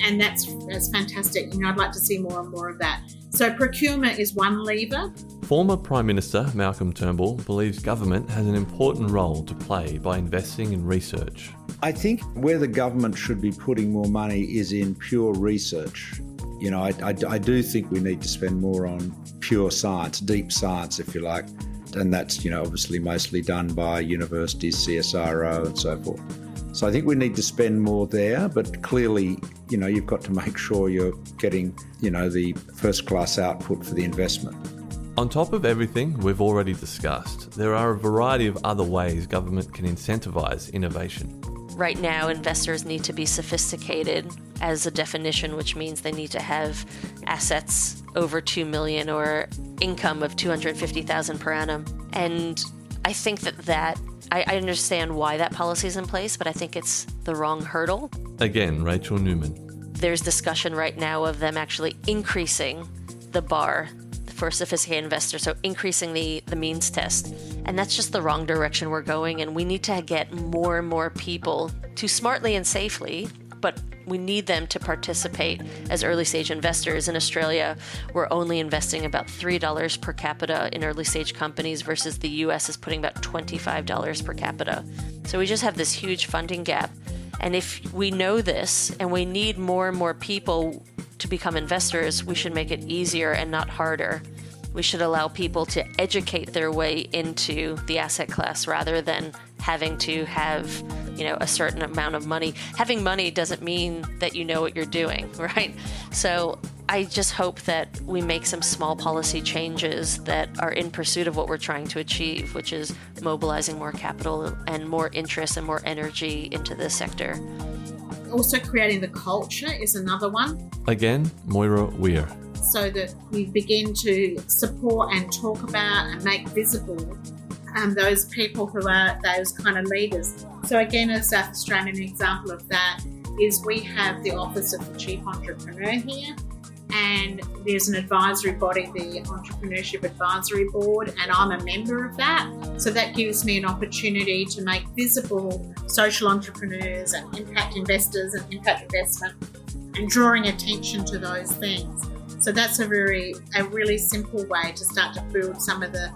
and that's fantastic. I'd like to see more and more of that. So procurement is one lever. Former Prime Minister Malcolm Turnbull believes government has an important role to play by investing in research. I think where the government should be putting more money is in pure research. I do think we need to spend more on pure science, deep science, if you like, and that's, obviously mostly done by universities, CSIRO and so forth. So I think we need to spend more there, but clearly, you've got to make sure you're getting, the first-class output for the investment. On top of everything we've already discussed, there are a variety of other ways government can incentivise innovation. Right now, investors need to be sophisticated as a definition, which means they need to have assets over 2 million or income of 250,000 per annum. And I think that I understand why that policy is in place, but I think it's the wrong hurdle. Again, Rachel Newman. There's discussion right now of them actually increasing the bar for sophisticated investors, so increasing the means test. And that's just the wrong direction we're going, and we need to get more and more people to smartly and safely, but we need them to participate as early stage investors. In Australia, we're only investing about $3 per capita in early stage companies versus the US is putting about $25 per capita. So we just have this huge funding gap. And if we know this and we need more and more people to become investors, we should make it easier and not harder. We should allow people to educate their way into the asset class rather than having to have, a certain amount of money. Having money doesn't mean that you know what you're doing, right? So I just hope that we make some small policy changes that are in pursuit of what we're trying to achieve, which is mobilizing more capital and more interest and more energy into this sector. Also creating the culture is another one. Again, Moira Weir. So that we begin to support and talk about and make visible those people who are those kind of leaders. So again, a South Australian example of that is we have the Office of the Chief Entrepreneur here, and there's an advisory body, the Entrepreneurship Advisory Board, and I'm a member of that. So that gives me an opportunity to make visible social entrepreneurs and impact investors and impact investment and drawing attention to those things. So that's a really simple way to start to build some of the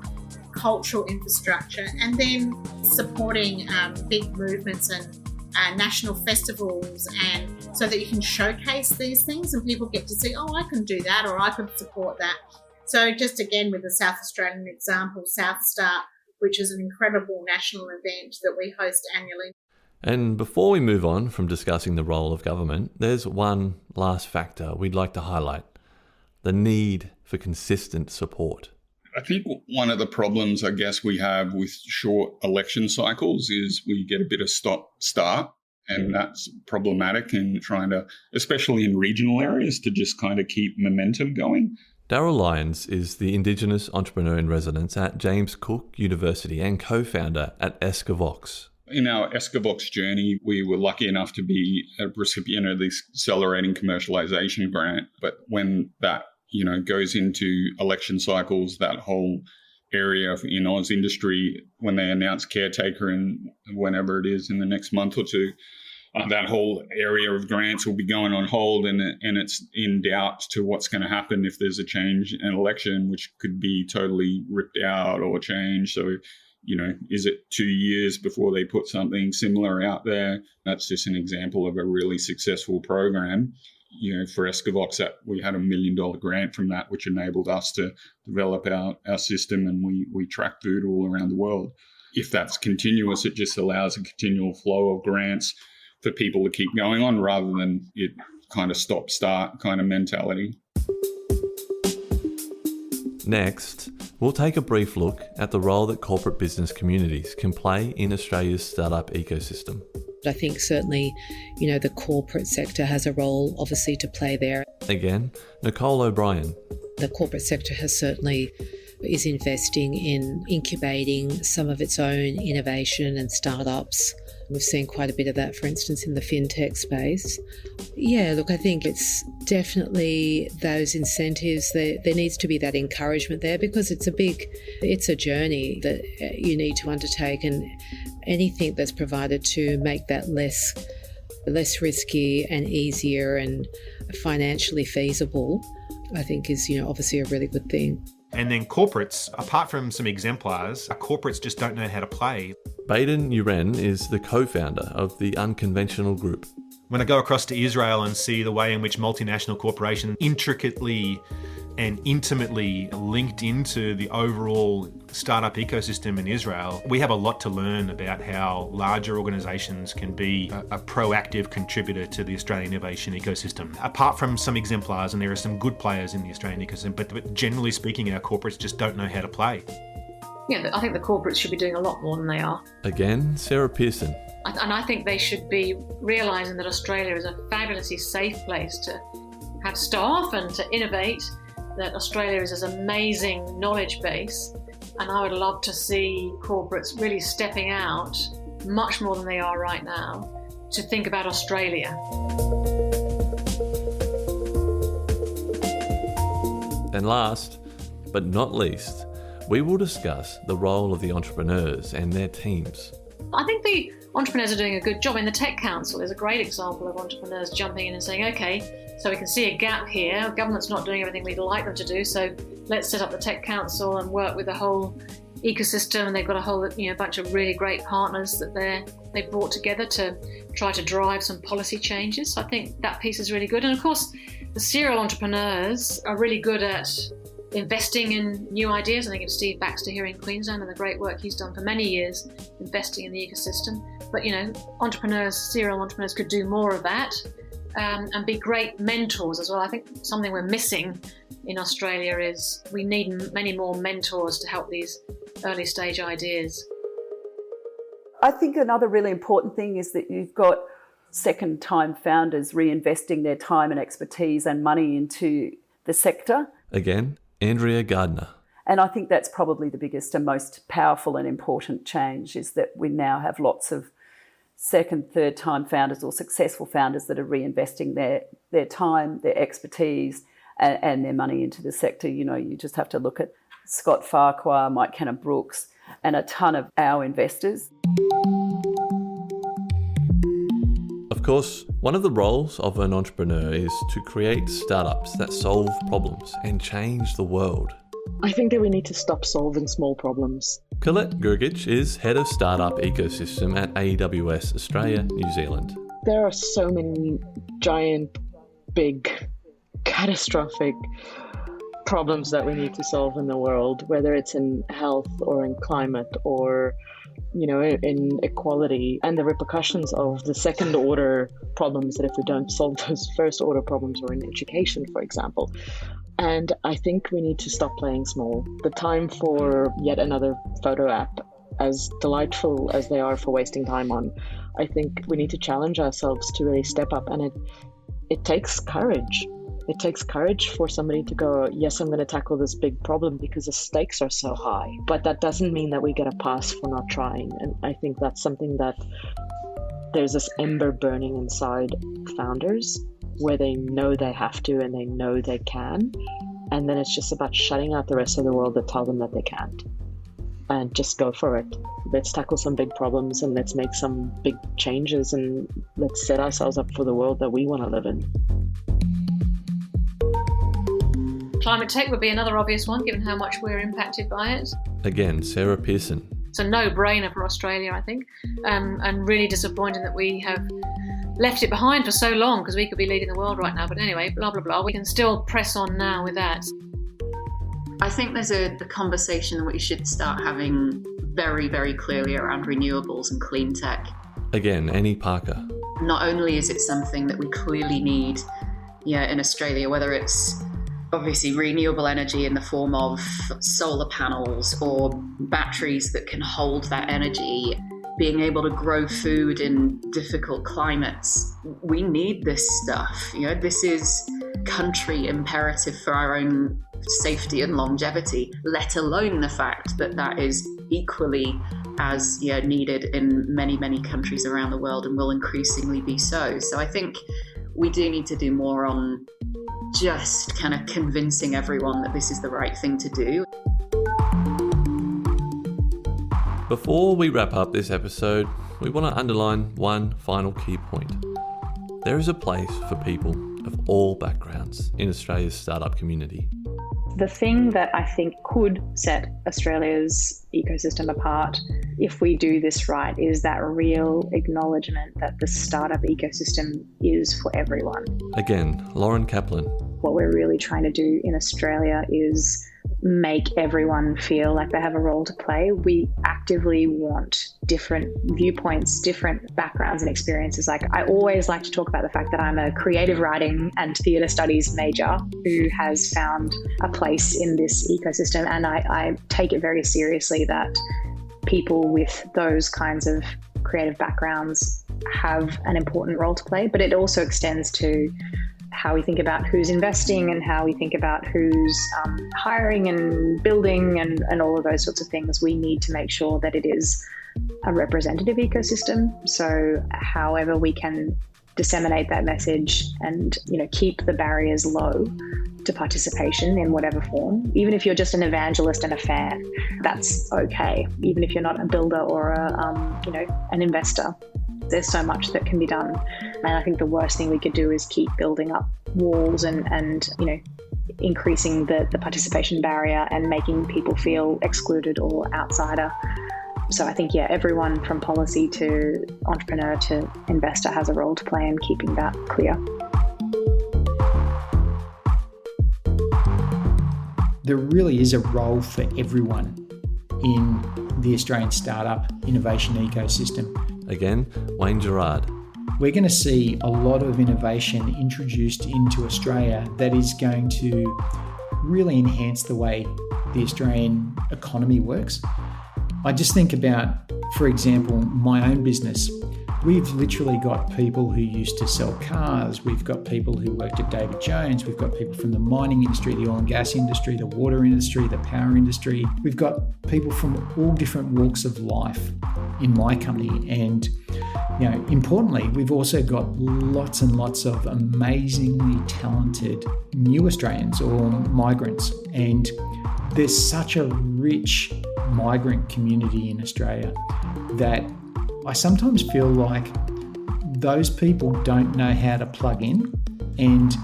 cultural infrastructure, and then supporting big movements and national festivals, and so that you can showcase these things and people get to see, I can do that, or I could support that. So just again with the South Australian example, South Start, which is an incredible national event that we host annually. And before we move on from discussing the role of government, there's one last factor we'd like to highlight: the need for consistent support. I think one of the problems, I guess, we have with short election cycles is we get a bit of stop-start, and that's problematic in trying to, especially in regional areas, to just kind of keep momentum going. Daryl Lyons is the Indigenous Entrepreneur in Residence at James Cook University and co-founder at Escavox. In our Escavox journey, we were lucky enough to be a recipient of this Accelerating Commercialisation grant. But when that, goes into election cycles, that whole area in Oz industry, when they announce caretaker and whenever it is in the next month or two, that whole area of grants will be going on hold, and it's in doubt to what's going to happen if there's a change in election, which could be totally ripped out or changed. So, is it 2 years before they put something similar out there? That's just an example of a really successful program. For Escavox, we had $1 million grant from that, which enabled us to develop our system, and we track food all around the world. If that's continuous, it just allows a continual flow of grants for people to keep going on rather than it kind of stop-start kind of mentality. Next, we'll take a brief look at the role that corporate business communities can play in Australia's startup ecosystem. I think certainly, the corporate sector has a role obviously to play there. Again, Nicole O'Brien. The corporate sector is investing in incubating some of its own innovation and startups. We've seen quite a bit of that, for instance, in the fintech space. Yeah, look, I think it's definitely those incentives. There needs to be that encouragement there, because it's a journey that you need to undertake, and anything that's provided to make that less risky and easier and financially feasible, I think is, obviously a really good thing. And then corporates, apart from some exemplars, corporates just don't know how to play. Baden Uren is the co-founder of the Unconventional Group. When I go across to Israel and see the way in which multinational corporations intricately and intimately linked into the overall startup ecosystem in Israel, we have a lot to learn about how larger organisations can be a proactive contributor to the Australian innovation ecosystem. Apart from some exemplars, and there are some good players in the Australian ecosystem, but generally speaking, our corporates just don't know how to play. Yeah, I think the corporates should be doing a lot more than they are. Again, Sarah Pearson. And I think they should be realising that Australia is a fabulously safe place to have staff and to innovate, that Australia is this amazing knowledge base. And I would love to see corporates really stepping out much more than they are right now to think about Australia. And last, but not least, we will discuss the role of the entrepreneurs and their teams. I think the entrepreneurs are doing a good job. In the Tech Council is a great example of entrepreneurs jumping in and saying, okay, so we can see a gap here. Government's not doing everything we'd like them to do, so let's set up the Tech Council and work with the whole ecosystem. And they've got a whole bunch of really great partners that they've brought together to try to drive some policy changes. So I think that piece is really good. And of course, the serial entrepreneurs are really good at investing in new ideas. I think it's Steve Baxter here in Queensland and the great work he's done for many years investing in the ecosystem. But, serial entrepreneurs could do more of that and be great mentors as well. I think something we're missing in Australia is we need many more mentors to help these early stage ideas. I think another really important thing is that you've got second-time founders reinvesting their time and expertise and money into the sector. Again, Andrea Gardner. And I think that's probably the biggest and most powerful and important change, is that we now have lots of second, third-time founders or successful founders that are reinvesting their time, their expertise and their money into the sector. You just have to look at Scott Farquhar, Mike Cannon-Brooks, and a ton of our investors. Of course, one of the roles of an entrepreneur is to create startups that solve problems and change the world. I think that we need to stop solving small problems. Colette Gergich is Head of Startup Ecosystem at AWS Australia, New Zealand. There are so many giant, big, catastrophic problems that we need to solve in the world, whether it's in health or in climate or, you know, in equality, and the repercussions of the second order problems that if we don't solve those first order problems, or in education, for example. And I think we need to stop playing small. The time for yet another photo app, as delightful as they are for wasting time on, I think we need to challenge ourselves to really step up. And it takes courage. It takes courage for somebody to go, yes, I'm going to tackle this big problem because the stakes are so high. But that doesn't mean that we get a pass for not trying. And I think that's something that there's this ember burning inside founders where they know they have to and they know they can. And then it's just about shutting out the rest of the world that tell them that they can't. And just go for it. Let's tackle some big problems and let's make some big changes and let's set ourselves up for the world that we want to live in. Climate tech would be another obvious one, given how much we're impacted by it. Again, Sarah Pearson. It's a no-brainer for Australia, I think, and really disappointing that we have left it behind for so long, because we could be leading the world right now. But anyway, blah, blah, blah. We can still press on now with that. I think there's a conversation that we should start having very, very clearly around renewables and clean tech. Again, Annie Parker. Not only is it something that we clearly need in Australia, whether it's obviously renewable energy in the form of solar panels or batteries that can hold that energy, being able to grow food in difficult climates. We need this stuff. This is country imperative for our own safety and longevity, let alone the fact that that is equally as needed in many, many countries around the world and will increasingly be so. So I think we do need to do more on just kind of convincing everyone that this is the right thing to do. Before we wrap up this episode, we want to underline one final key point. There is a place for people of all backgrounds in Australia's startup community. The thing that I think could set Australia's ecosystem apart, if we do this right, is that real acknowledgement that the startup ecosystem is for everyone. Again, Lauren Kaplan. What we're really trying to do in Australia is make everyone feel like they have a role to play. We actively want different viewpoints, different backgrounds and experiences. Like, I always like to talk about the fact that I'm a creative writing and theatre studies major who has found a place in this ecosystem, and I take it very seriously that people with those kinds of creative backgrounds have an important role to play, but it also extends to how we think about who's investing and how we think about who's hiring and building and all of those sorts of things. We need to make sure that it is a representative ecosystem. So however we can disseminate that message and keep the barriers low to participation in whatever form. Even if you're just an evangelist and a fan, that's okay. Even if you're not a builder or an investor. There's so much that can be done. And I think the worst thing we could do is keep building up walls and increasing the participation barrier and making people feel excluded or outsider. So I think, everyone from policy to entrepreneur to investor has a role to play in keeping that clear. There really is a role for everyone in the Australian startup innovation ecosystem. Again, Wayne Gerard. We're going to see a lot of innovation introduced into Australia that is going to really enhance the way the Australian economy works. I just think about, for example, my own business. We've literally got people who used to sell cars. We've got people who worked at David Jones. We've got people from the mining industry, the oil and gas industry, the water industry, the power industry. We've got people from all different walks of life in my company. And, importantly, we've also got lots and lots of amazingly talented new Australians or migrants. And there's such a rich migrant community in Australia that I sometimes feel like those people don't know how to plug in. And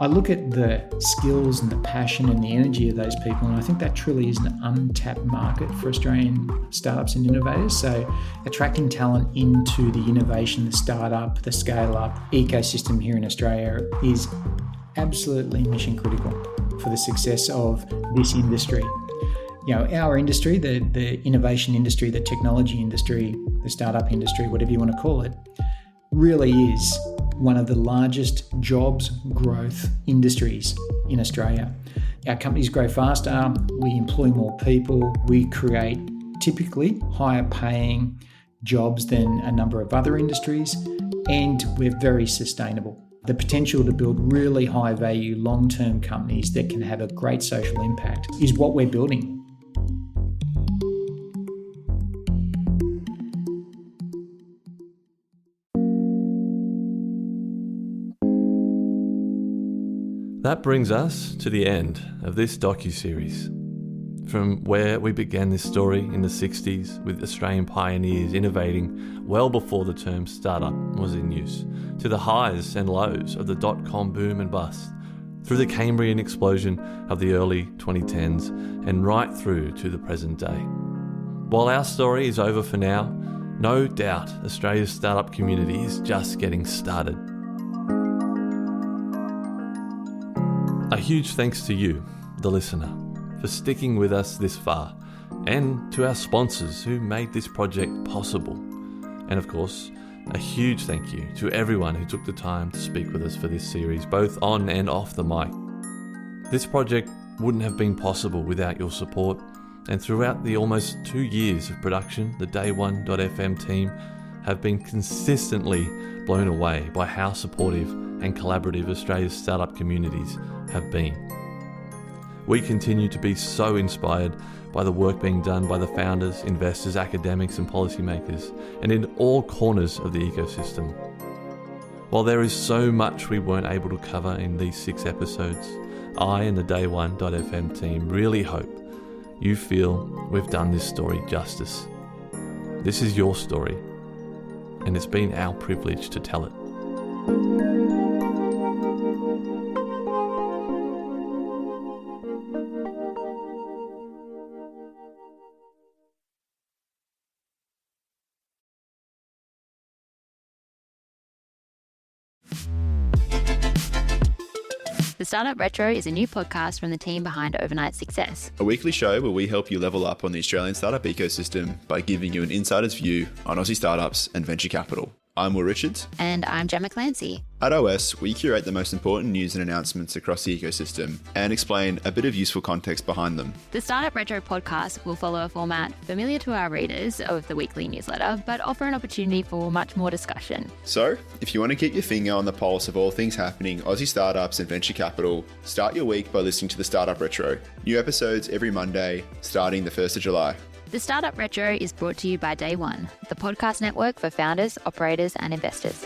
I look at the skills and the passion and the energy of those people, and I think that truly is an untapped market for Australian startups and innovators. So attracting talent into the innovation, the startup, the scale-up ecosystem here in Australia is absolutely mission critical for the success of this industry. You know, our industry, the innovation industry, the technology industry, the startup industry, whatever you want to call it, really is one of the largest jobs growth industries in Australia. Our companies grow faster, we employ more people, we create typically higher paying jobs than a number of other industries, and we're very sustainable. The potential to build really high value long-term companies that can have a great social impact is what we're building. That brings us to the end of this docuseries. From where we began this story in the 60s with Australian pioneers innovating well before the term startup was in use, to the highs and lows of the dot-com boom and bust, through the Cambrian explosion of the early 2010s and right through to the present day. While our story is over for now, no doubt Australia's startup community is just getting started. A huge thanks to you, the listener, for sticking with us this far, and to our sponsors who made this project possible. And of course, a huge thank you to everyone who took the time to speak with us for this series, both on and off the mic. This project wouldn't have been possible without your support, and throughout the almost 2 years of production, the Day1.fm team have been consistently blown away by how supportive and collaborative Australia's startup communities have been. We continue to be so inspired by the work being done by the founders, investors, academics and policymakers, and in all corners of the ecosystem. While there is so much we weren't able to cover in these 6 episodes, I and the Day1.fm team really hope you feel we've done this story justice. This is your story, and it's been our privilege to tell it. The Startup Retro is a new podcast from the team behind Overnight Success. A weekly show where we help you level up on the Australian startup ecosystem by giving you an insider's view on Aussie startups and venture capital. I'm Will Richards. And I'm Gemma Clancy. At OS, we curate the most important news and announcements across the ecosystem and explain a bit of useful context behind them. The Startup Retro podcast will follow a format familiar to our readers of the weekly newsletter, but offer an opportunity for much more discussion. So, if you want to keep your finger on the pulse of all things happening Aussie startups and venture capital, start your week by listening to the Startup Retro. New episodes every Monday, starting the 1st of July. The Startup Retro is brought to you by Day1, the podcast network for founders, operators, and investors.